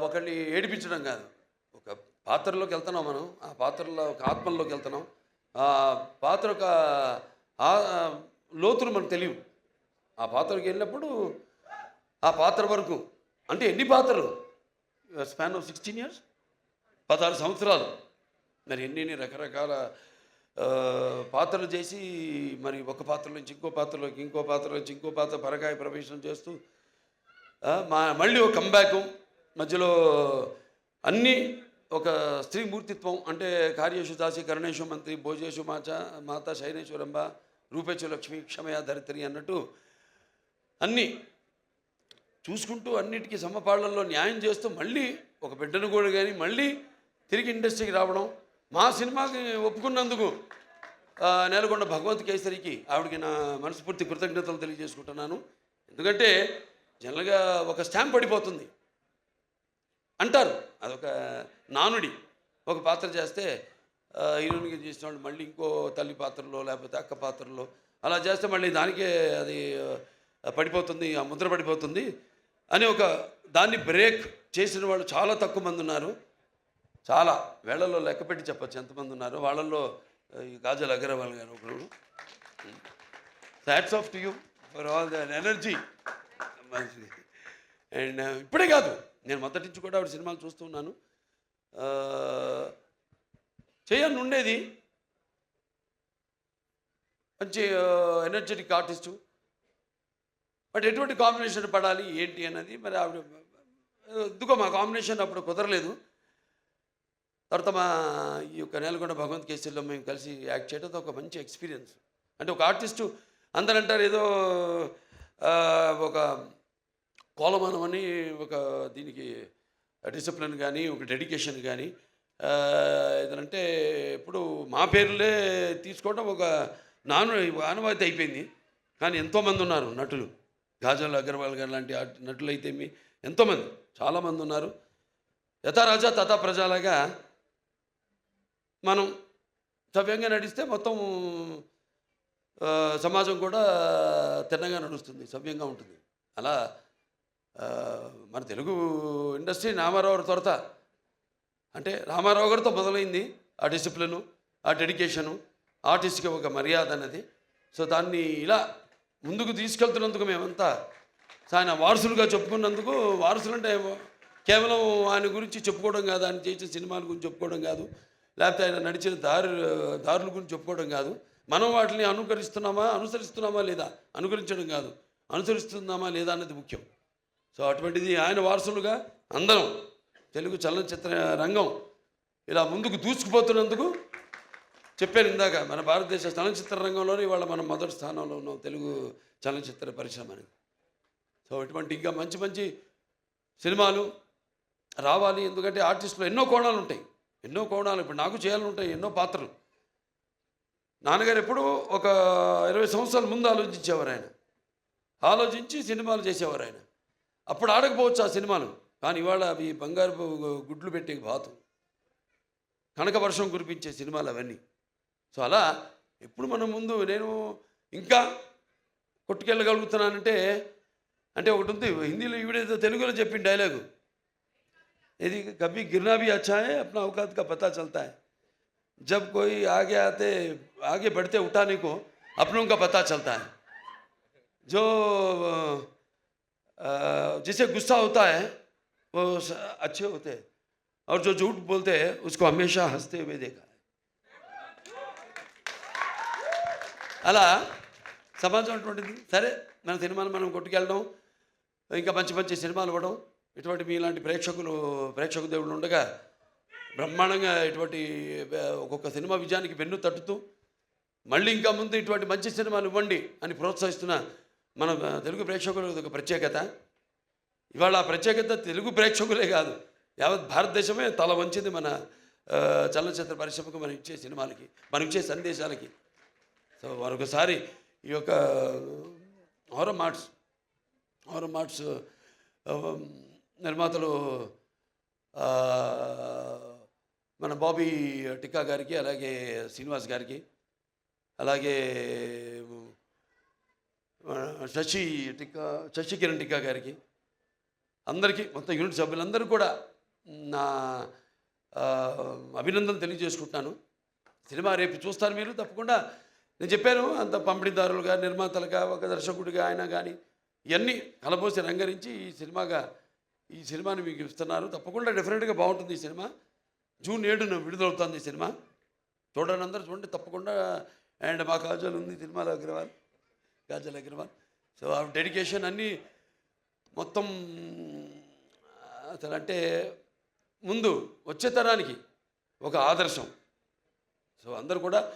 ఒకరిని ఏడిపించడం కాదు. ఒక పాత్రలోకి వెళ్తున్నాం మనం. ఆ పాత్రలో ఒక ఆత్మల్లోకి వెళ్తున్నాం. ఆ పాత్ర యొక్క లోతులు మనకు తెలియవు. ఆ పాత్రకి వెళ్ళినప్పుడు ఆ పాత్ర వరకు అంటే ఎన్ని పాత్రలు స్పాన్ ఆఫ్ 16 ఇయర్స్ 16 సంవత్సరాలు మరి ఎన్ని రకరకాల పాత్రలు చేసి మరి ఒక పాత్ర నుంచి ఇంకో పాత్రలోకి ఇంకో పాత్ర నుంచి ఇంకో పాత్ర పరకాయ ప్రవేశం చేస్తూ మళ్ళీ ఒక కంబ్యాక్ మధ్యలో అన్నీ ఒక స్త్రీ మూర్తిత్వం అంటే కార్యేషు దాసి కరుణేషు మంత్రి భోజేషు మాత శైనేశ్వరంబ రూపేచు లక్ష్మి క్షమయ ధరిత్రి అన్నట్టు అన్నీ చూసుకుంటూ అన్నిటికీ సమపాళ్లలో న్యాయం చేస్తూ మళ్ళీ ఒక బిడ్డను కూడా కానీ మళ్ళీ తిరిగి ఇండస్ట్రీకి రావడం మా సినిమాకి ఒప్పుకున్నందుకు నేలకొండ భగవంత్ కేసరికి ఆవిడకి నా మనస్ఫూర్తి కృతజ్ఞతలు తెలియజేసుకుంటున్నాను. ఎందుకంటే జనరల్గా ఒక స్టాంప్ పడిపోతుంది అంటారు, అదొక నానుడి. ఒక పాత్ర చేస్తే హీరోయిన్గా చేసిన వాళ్ళు మళ్ళీ ఇంకో తల్లి పాత్రలో లేకపోతే అక్క పాత్రలో అలా చేస్తే మళ్ళీ దానికే అది పడిపోతుంది, ఆ ముద్ర పడిపోతుంది అని ఒక దాన్ని బ్రేక్ చేసిన వాళ్ళు చాలా తక్కువ మంది ఉన్నారు. చాలా వేళ్లలో లెక్క పెట్టి చెప్పచ్చు ఎంతమంది ఉన్నారు. వాళ్ళల్లో ఈ కాజల్ అగర్వాల్ గారు ఒకరు. Hats off to you for all the energy. And ఇప్పుడే కాదు, నేను మొదటి నుంచి కూడా ఆవిడ సినిమాలు చూస్తున్నాను. చేయని ఉండేది మంచి ఎనర్జెటిక్ ఆర్టిస్టు. బట్ ఎటువంటి కాంబినేషన్ పడాలి ఏంటి అన్నది మరి ఆవిడ ఎందుకో మా కాంబినేషన్ అప్పుడు కుదరలేదు. తర్వాత మా ఈ యొక్క నేలకొండ భగవంత్ కేసరిలో మేము కలిసి యాక్ట్ చేయడం ఒక మంచి ఎక్స్పీరియన్స్. అంటే ఒక ఆర్టిస్టు అందరూ అంటారు ఏదో ఒక కోలమానం అని ఒక దీనికి డిసిప్లిన్ కానీ ఒక డెడికేషన్ కానీ ఏదంటే ఇప్పుడు మా పేర్లే తీసుకోవడం ఒక ఆనవాయితీ అయిపోయింది. కానీ ఎంతోమంది ఉన్నారు నటులు, కాజల్ అగర్వాల్ గారు లాంటి నటులు అయితే ఎంతోమంది చాలామంది ఉన్నారు. యథా రాజా తథా ప్రజలాగా మనం సవ్యంగా నడిస్తే మొత్తం సమాజం కూడా తిన్నగా నడుస్తుంది, సవ్యంగా ఉంటుంది. అలా మన తెలుగు ఇండస్ట్రీ రామారావు త్వరత అంటే రామారావు గారితో మొదలైంది ఆ డిసిప్లిను, ఆ డెడికేషను, ఆర్టిస్ట్కి ఒక మర్యాద అన్నది. సో దాన్ని ఇలా ముందుకు తీసుకెళ్తున్నందుకు మేమంతా ఆయన వారసులుగా చెప్పుకున్నందుకు, వారసులు అంటే కేవలం ఆయన గురించి చెప్పుకోవడం కాదు, ఆయన చేసిన సినిమాల గురించి చెప్పుకోవడం కాదు, లేకపోతే ఆయన నడిచిన దారుల గురించి చెప్పుకోవడం కాదు. మనం వాటిని అనుసరిస్తున్నామా లేదా, అనుకరించడం కాదు, అనుసరిస్తున్నామా లేదా అన్నది ముఖ్యం. సో అటువంటిది ఆయన వారసులుగా అందరం తెలుగు చలనచిత్ర రంగం ఇలా ముందుకు దూసుకుపోతున్నందుకు చెప్పాను ఇందాక, మన భారతదేశ చలనచిత్ర రంగంలోనే ఇవాళ మనం మొదటి స్థానంలో ఉన్నాం తెలుగు చలనచిత్ర పరిశ్రమ అనేది. సో ఇటువంటి ఇంకా మంచి మంచి సినిమాలు రావాలి. ఎందుకంటే ఆర్టిస్టులు ఎన్నో కోణాలు ఉంటాయి, ఎన్నో కోణాలు. ఇప్పుడు నాకు చేయాలని ఉంటాయి ఎన్నో పాత్రలు. నాన్నగారు ఎప్పుడూ ఒక 20 సంవత్సరాల ముందు ఆలోచించేవారు. ఆయన ఆలోచించి సినిమాలు చేసేవారు. ఆయన అప్పుడు ఆడకపోవచ్చు ఆ సినిమాలు, కానీ ఇవాళ అవి బంగారు గుడ్లు పెట్టే బాతు, కనక వర్షం కురిపించే సినిమాలు అవన్నీ. సో అలా ఎప్పుడు మనం ముందు నేను ఇంకా కొట్టుకెళ్ళగలుగుతున్నానంటే అంటే ఒకటి ఉంది హిందీలో, ఈవిడేదో తెలుగులో చెప్పిన డైలాగు, ఇది కभी गिरना भी अच्छा है अपना औकात का पता चलता है जब कोई आगे बढ़ते उठाने को अपनों का पता चलता है जो जिसे गुस्सा होता है वो अच्छे होते हैं और जो झूठ बोलते हैं उसको हमेशा हंसते हुए देखा है. అలా సమాజం అటువంటిది. సరే మన సినిమాలు మనం కొట్టుకెళ్ళడం, ఇంకా మంచి మంచి సినిమాలు ఇవ్వడం, ఇటువంటి మీలాంటి ప్రేక్షక దేవుళ్ళు ఉండగా బ్రహ్మాండంగా ఇటువంటి ఒక్కొక్క సినిమా విజయానికి వెన్ను తట్టుతూ మళ్ళీ ఇంకా ముందు ఇటువంటి మంచి సినిమాలు ఇవ్వండి అని ప్రోత్సహిస్తున్న మన తెలుగు ప్రేక్షకులు ఒక ప్రత్యేకత. ఇవాళ ఆ ప్రత్యేకత తెలుగు ప్రేక్షకులే కాదు, యావత్ భారతదేశమే తల వంచింది మన చలనచిత్ర పరిశ్రమకు, మనం ఇచ్చే సినిమాలకి, మనం ఇచ్చే సందేశాలకి. సో మరొకసారి ఈ యొక్క హోరం మార్ట్స్ నిర్మాతలు మన బాబీ టిక్కా గారికి, అలాగే శ్రీనివాస్ గారికి, అలాగే శశి కిరణ్ టిక్కా గారికి, అందరికీ మొత్తం యూనిట్ సభ్యులందరూ కూడా నా ఆ, అభినందనలు తెలియజేసుకుంటున్నాను. సినిమా రేపు చూస్తారు మీరు తప్పకుండా. నేను చెప్పాను అంత పంపిణీదారులుగా, నిర్మాతలుగా, ఒక దర్శకుడిగా ఆయన కానీ ఇవన్నీ కలబోసి రంగరించి ఈ సినిమాని మీకు ఇస్తున్నారు. తప్పకుండా డెఫినెట్గా బాగుంటుంది ఈ సినిమా. జూన్ 7న విడుదలవుతుంది ఈ సినిమా. చూడండి, అందరూ చూడండి తప్పకుండా. అండ్ మా కాజల్ ఉంది సినిమాలో, కాజల్ అగ్రవాల్. సో ఆ డెడికేషన్ అన్నీ మొత్తం అసలు అంటే ముందు వచ్చే తరానికి ఒక ఆదర్శం. సో అందరూ కూడా